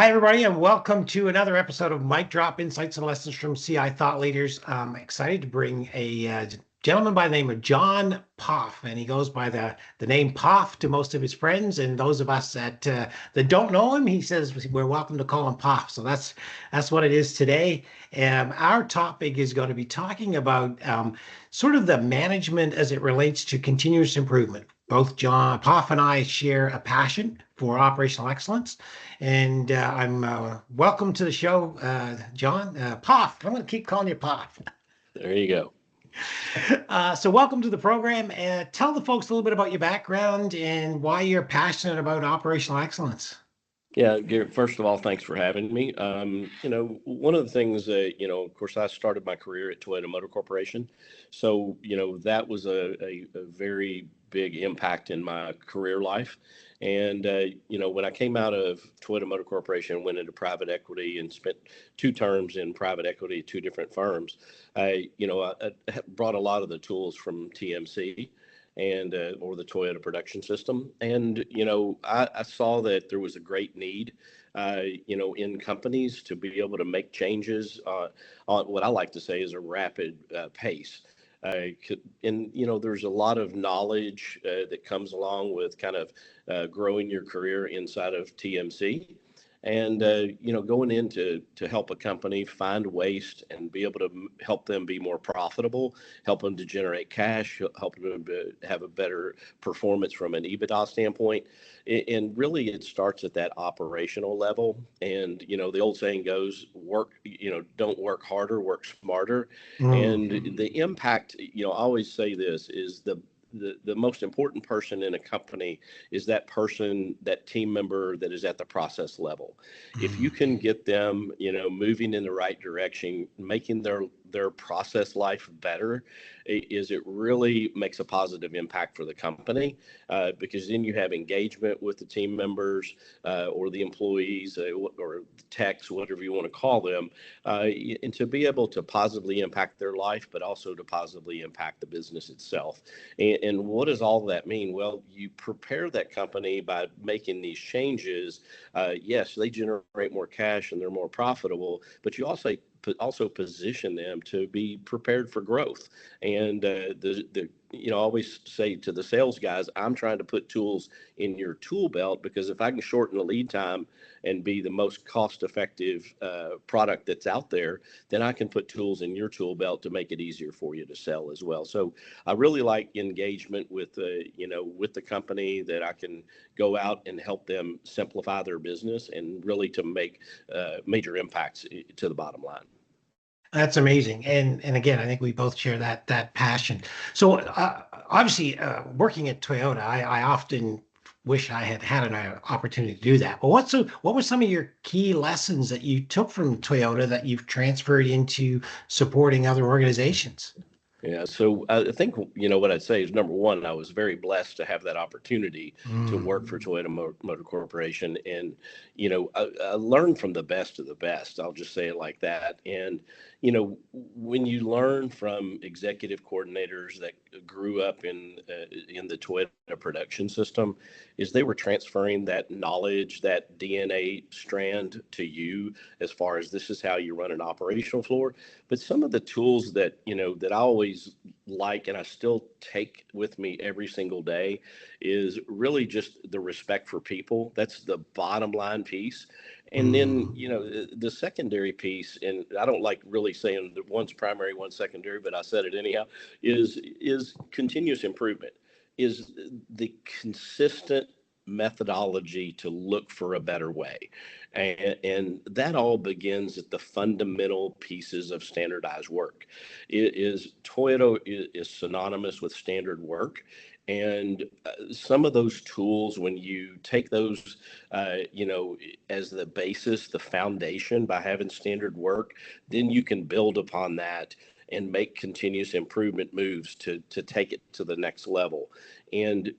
Hi, everybody, and welcome to another episode of Mic Drop Insights and Lessons from CI Thought Leaders. I'm excited to bring a gentleman by the name of Jon Poff, and he goes by the name Poff to most of his friends, and those of us that don't know him, he says we're welcome to call him Poff. So that's what it is today. Our topic is going to be talking about sort of the management as it relates to continuous improvement. Both Jon Poff and I share a passion for operational excellence. And I'm welcome to the show, Jon Poff. I'm going to keep calling you Poff. There you go. So welcome to the program. Tell the folks a little bit about your background and why you're passionate about operational excellence. Yeah, Gary, first of all, thanks for having me. One of the things that, of course, I started my career at Toyota Motor Corporation. So, that was a very big impact in my career life. And, when I came out of Toyota Motor Corporation, went into private equity and spent 2 terms in private equity at 2 different firms, I brought a lot of the tools from TMC and or the Toyota production system. And, I saw that there was a great need, in companies to be able to make changes on what I like to say is a rapid pace. There's a lot of knowledge that comes along with kind of growing your career inside of TMC. And going in to help a company find waste and be able to help them be more profitable, help them to generate cash, help them to have a better performance from an EBITDA standpoint. And really it starts at that operational level. And the old saying goes, don't work harder, work smarter. And the impact, I always say this is the most important person in a company is that person, that team member that is at the process level. If you can get them, moving in the right direction, making their process life better, it really makes a positive impact for the company, because then you have engagement with the team members or the employees or techs, whatever you want to call them, and to be able to positively impact their life, but also to positively impact the business itself. And what does all that mean? Well, you prepare that company by making these changes. Yes, they generate more cash and they're more profitable, but you also position them to be prepared for growth. And I always say to the sales guys, I'm trying to put tools in your tool belt, because if I can shorten the lead time and be the most cost effective product that's out there, then I can put tools in your tool belt to make it easier for you to sell as well. So I really like engagement with the company, that I can go out and help them simplify their business and really to make major impacts to the bottom line. That's amazing. And again, I think we both share that passion. So obviously, working at Toyota, I often wish I had an opportunity to do that. But what were some of your key lessons that you took from Toyota that you've transferred into supporting other organizations? Yeah, so I think, what I'd say is, number one, I was very blessed to have that opportunity to work for Toyota Motor Corporation. And, I learned from the best of the best. I'll just say it like that. And, when you learn from executive coordinators that grew up in the Toyota production system, is they were transferring that knowledge, that DNA strand to you, as far as this is how you run an operational floor. But some of the tools that, that I always like and I still take with me every single day is really just the respect for people. That's the bottom line piece. And then, the secondary piece, and I don't like really saying that one's primary, one's secondary, but I said it anyhow, is continuous improvement, is the consistent methodology to look for a better way. And that all begins at the fundamental pieces of standardized work. Toyota is synonymous with standard work. And some of those tools, when you take those, as the basis, the foundation, by having standard work, then you can build upon that and make continuous improvement moves to take it to the next level. And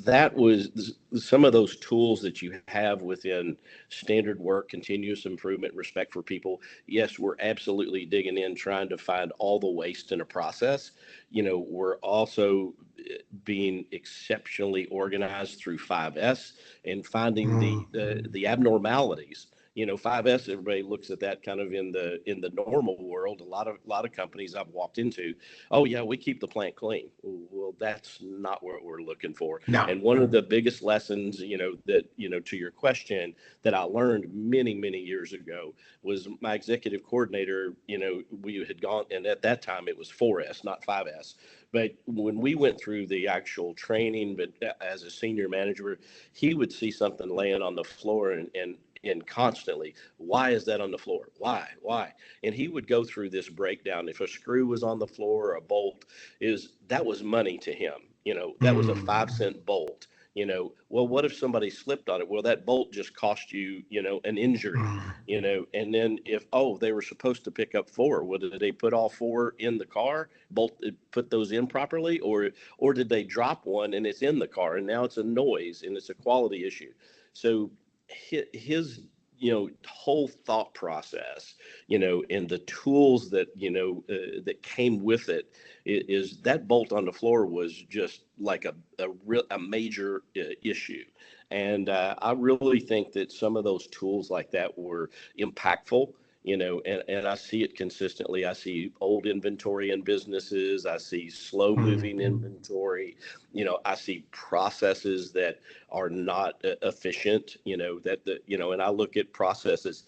that was some of those tools that you have within standard work, continuous improvement, respect for people. Yes, we're absolutely digging in, trying to find all the waste in a process. We're also being exceptionally organized through 5S and finding the abnormalities. 5S, everybody looks at that kind of in the normal world. A lot of companies I've walked into, oh yeah, we keep the plant clean. Well, that's not what we're looking for. No. And one of the biggest lessons, that, to your question, that I learned many, many years ago was my executive coordinator, we had gone, and at that time it was 4S, not 5S. But when we went through the actual training, but as a senior manager, he would see something laying on the floor and constantly, why is that on the floor? Why? And he would go through this breakdown. If a screw was on the floor or a bolt, that was money to him. That was a 5-cent bolt. Well, what if somebody slipped on it? Well, that bolt just cost you, an injury, and then if, they were supposed to pick up 4, well, did they put all 4 in the car, put those in properly, or did they drop one and it's in the car and now it's a noise and it's a quality issue? So his whole thought process, and the tools that that came with it is that bolt on the floor was just like a major issue. And I really think that some of those tools like that were impactful. And I see it consistently. I see old inventory in businesses. I see slow moving inventory. I see processes that are not efficient, and I look at processes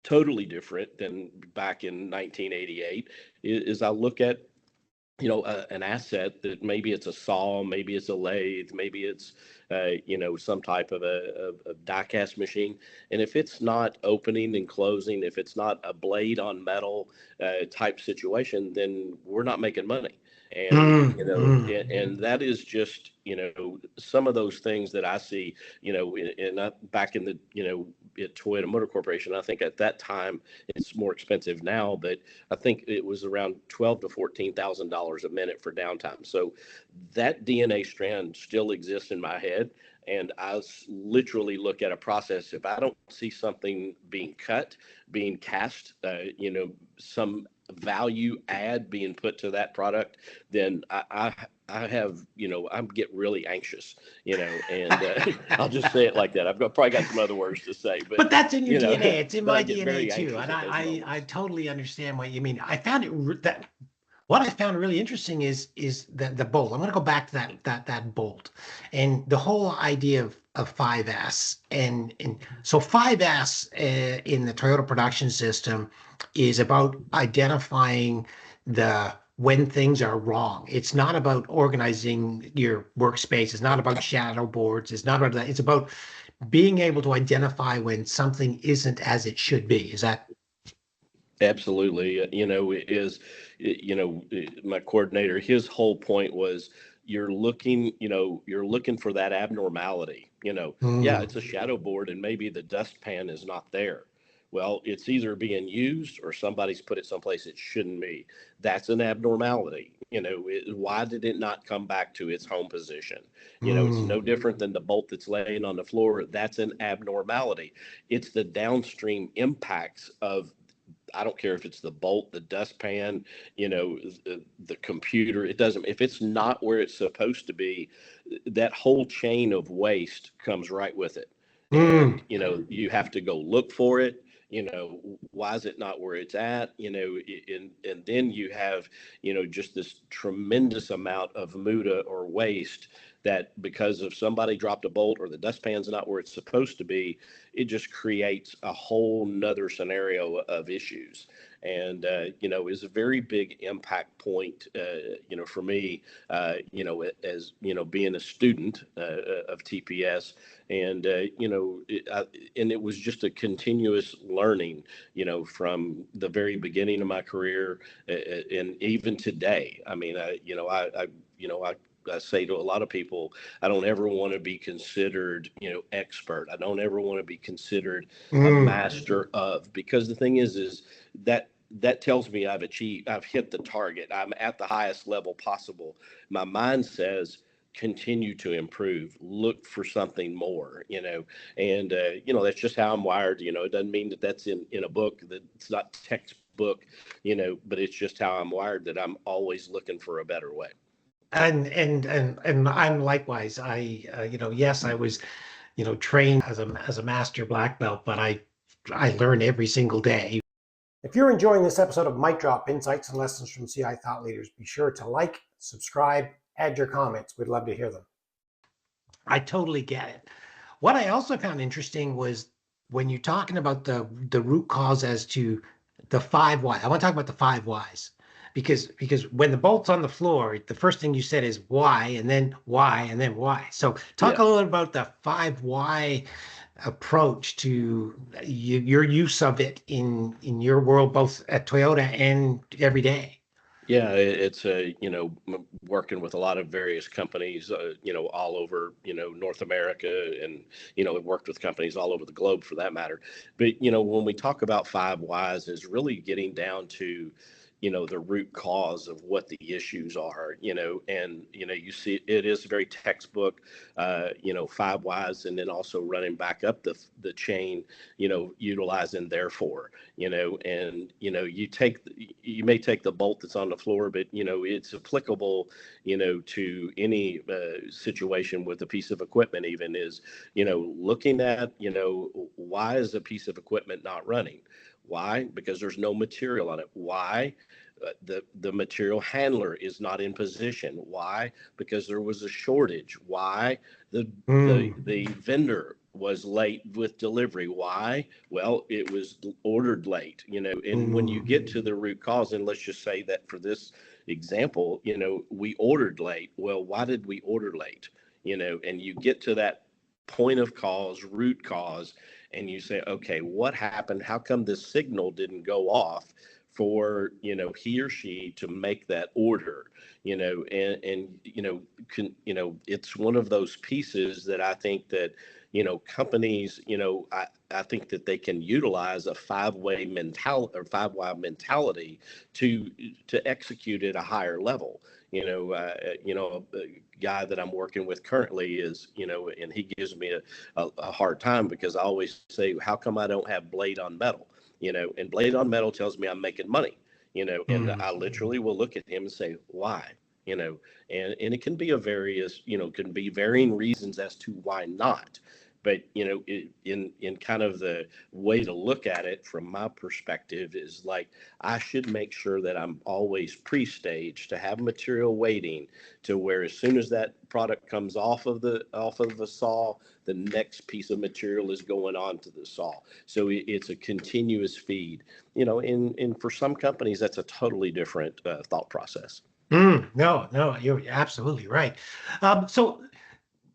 totally different than back in 1988 is I look at an asset that maybe it's a saw, maybe it's a lathe, maybe it's some type of a die cast machine. And if it's not opening and closing, if it's not a blade on metal type situation, then we're not making money. And and that is just some of those things that I see back in the at Toyota Motor Corporation. I think at that time it's more expensive now, but I think it was around $12,000 to $14,000 a minute for downtime. So that DNA strand still exists in my head. And I literally look at a process. If I don't see something being cut, being cast, some value add being put to that product, then I have, I get really anxious, and I'll just say it like that. I've probably got some other words to say, but that's in your DNA. It's in my DNA too. And I totally understand what you mean. I found what I found really interesting is the bolt. I'm going to go back to that bolt and the whole idea of 5S. And so 5S in the Toyota production system is about identifying when things are wrong. It's not about organizing your workspace. It's not about shadow boards. It's not about that. It's about being able to identify when something isn't as it should be. Is that? Absolutely. My coordinator, his whole point was you're looking for that abnormality. Yeah, it's a shadow board and maybe the dust pan is not there. Well, it's either being used or somebody's put it someplace it shouldn't be. That's an abnormality. Why did it not come back to its home position? It's no different than the bolt that's laying on the floor. That's an abnormality. It's the downstream impacts of, I don't care if it's the bolt, the dustpan, the computer. It doesn't, if it's not where it's supposed to be, that whole chain of waste comes right with it. And, you have to go look for it. Why is it not where it's at? And then you have, just this tremendous amount of muda or waste that because of somebody dropped a bolt or the dustpan's not where it's supposed to be, it just creates a whole nother scenario of issues. And, is a very big impact point, for me, as, being a student of TPS. And, and it was just a continuous learning, from the very beginning of my career and even today. I mean, I say to a lot of people, I don't ever want to be considered, expert. I don't ever want to be considered a master of, because the thing is that tells me I've hit the target. I'm at the highest level possible. My mind says, continue to improve, look for something more, and, that's just how I'm wired. It doesn't mean that that's in a book, that it's not textbook, but it's just how I'm wired, that I'm always looking for a better way. And I'm likewise. Yes, I was, trained as a master black belt, but I I learn every single day. If you're enjoying this episode of Mic Drop Insights and Lessons from CI Thought Leaders, be sure to like, subscribe, add your comments. We'd love to hear them. I totally get it. What I also found interesting was when you're talking about the root cause as to the 5 why. I want to talk about the 5 whys because when the bolt's on the floor, the first thing you said is why, and then why, and then why. So talk a little about the 5 why approach to your use of it in your world, both at Toyota and every day. Yeah, it's working with a lot of various companies, all over, North America, and, I've worked with companies all over the globe for that matter. But, when we talk about 5 whys, is really getting down to, the root cause of what the issues are, and, you see it is very textbook, 5 whys, and then also running back up the chain, utilizing therefore, and, you may take the bolt that's on the floor, but, it's applicable, to any situation with a piece of equipment, even is, looking at, why is a piece of equipment not running? Why? Because there's no material on it. Why? The material handler is not in position. Why? Because there was a shortage. Why? The vendor was late with delivery. Why? Well, it was ordered late, and when you get to the root cause, and let's just say that for this example, we ordered late. Well, why did we order late? And you get to that point of cause, root cause, and you say, okay, what happened? How come this signal didn't go off for, he or she to make that order? It's one of those pieces that I think that, companies, I think that they can utilize a 5-way mentality or 5 why mentality to execute at a higher level. A guy that I'm working with currently is, and he gives me a hard time because I always say, how come I don't have blade on metal? And blade on metal tells me I'm making money, and I literally will look at him and say, why? And it can be can be varying reasons as to why not. But in kind of the way to look at it from my perspective is like I should make sure that I'm always pre-staged to have material waiting to where as soon as that product comes off of the saw, the next piece of material is going on to the saw. So it's a continuous feed. And for some companies that's a totally different thought process. No, you're absolutely right. So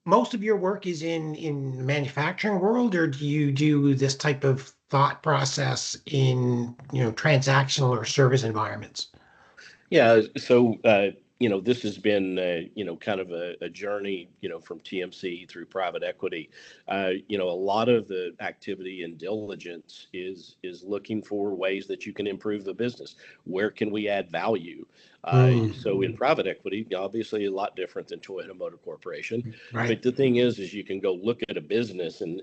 most of your work is in the manufacturing world, or do you do this type of thought process in, transactional or service environments? Yeah, so this has been kind of a journey, from TMC through private equity. A lot of the activity and diligence is looking for ways that you can improve the business. Where can we add value? So in private equity, obviously a lot different than Toyota Motor Corporation. Right. But the thing is you can go look at a business and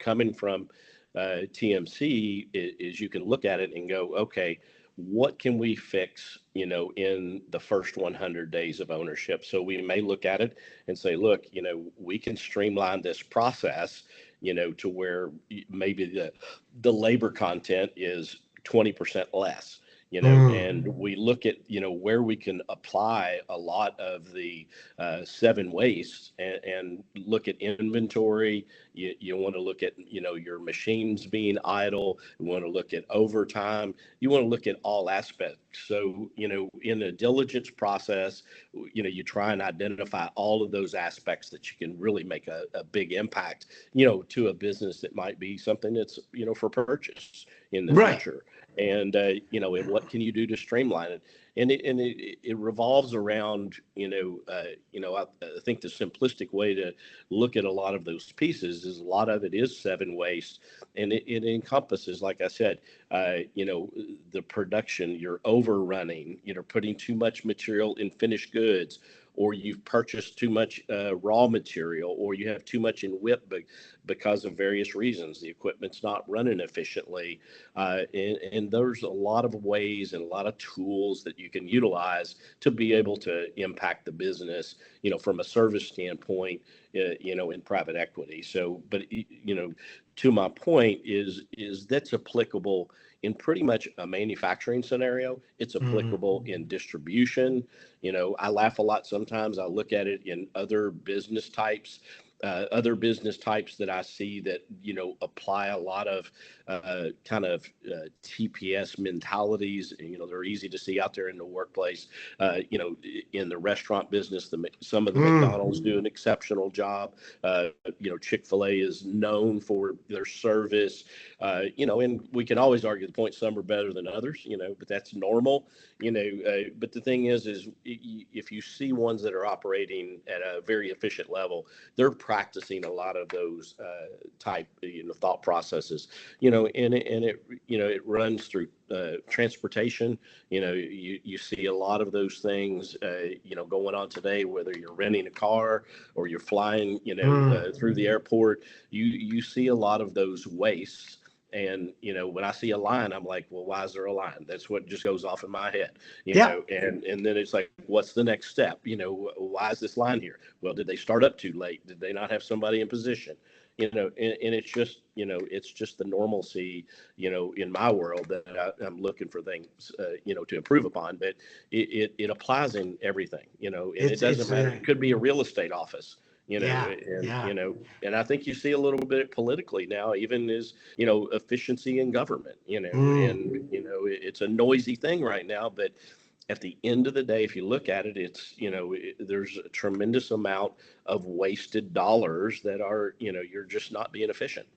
coming from TMC is you can look at it and go, okay, what can we fix, in the first 100 days of ownership? So we may look at it and say, look, we can streamline this process, to where maybe the labor content is 20% less. And we look at, where we can apply a lot of the 7 wastes and look at inventory. You want to look at, your machines being idle. You want to look at overtime. You want to look at all aspects. So, in a diligence process, you try and identify all of those aspects that you can really make a big impact, to a business that might be something that's, for purchase in the future. And, and what can you do to streamline it? And it revolves around, I think the simplistic way to look at a lot of those pieces is a lot of it is 7 waste. And it encompasses, like I said, the production, you're overrunning, putting too much material in finished goods, or you've purchased too much raw material, or you have too much in WIP because of various reasons. The equipment's not running efficiently. And there's a lot of ways and a lot of tools that you can utilize to be able to impact the business, from a service standpoint, in private equity. So, but, to my point is that's applicable in pretty much a manufacturing scenario. It's applicable in distribution. I laugh a lot sometimes. I look at it in other business types that I see that, apply a lot of TPS mentalities. They're easy to see out there in the workplace. In the restaurant business, some of the McDonald's do an exceptional job. Chick-fil-A is known for their service. And we can always argue the point some are better than others, but that's normal. But the thing is if you see ones that are operating at a very efficient level, they're practicing a lot of those type thought processes, and it runs through transportation. You see a lot of those things going on today, whether you're renting a car or you're flying through the airport. You see a lot of those wastes. And, when I see a line, I'm like, well, why is there a line? That's what just goes off in my head, know, and then it's like, what's the next step? Why is this line here? Well, did they start up too late? Did they not have somebody in position? And it's just, it's just the normalcy, in my world that I'm looking for things, to improve upon, but it applies in everything, and it doesn't matter. It could be a real estate office. And I think you see a little bit politically now, even as, efficiency in government, and, it's a noisy thing right now, but at the end of the day, if you look at it, it's, there's a tremendous amount of wasted dollars that are, you're just not being efficient.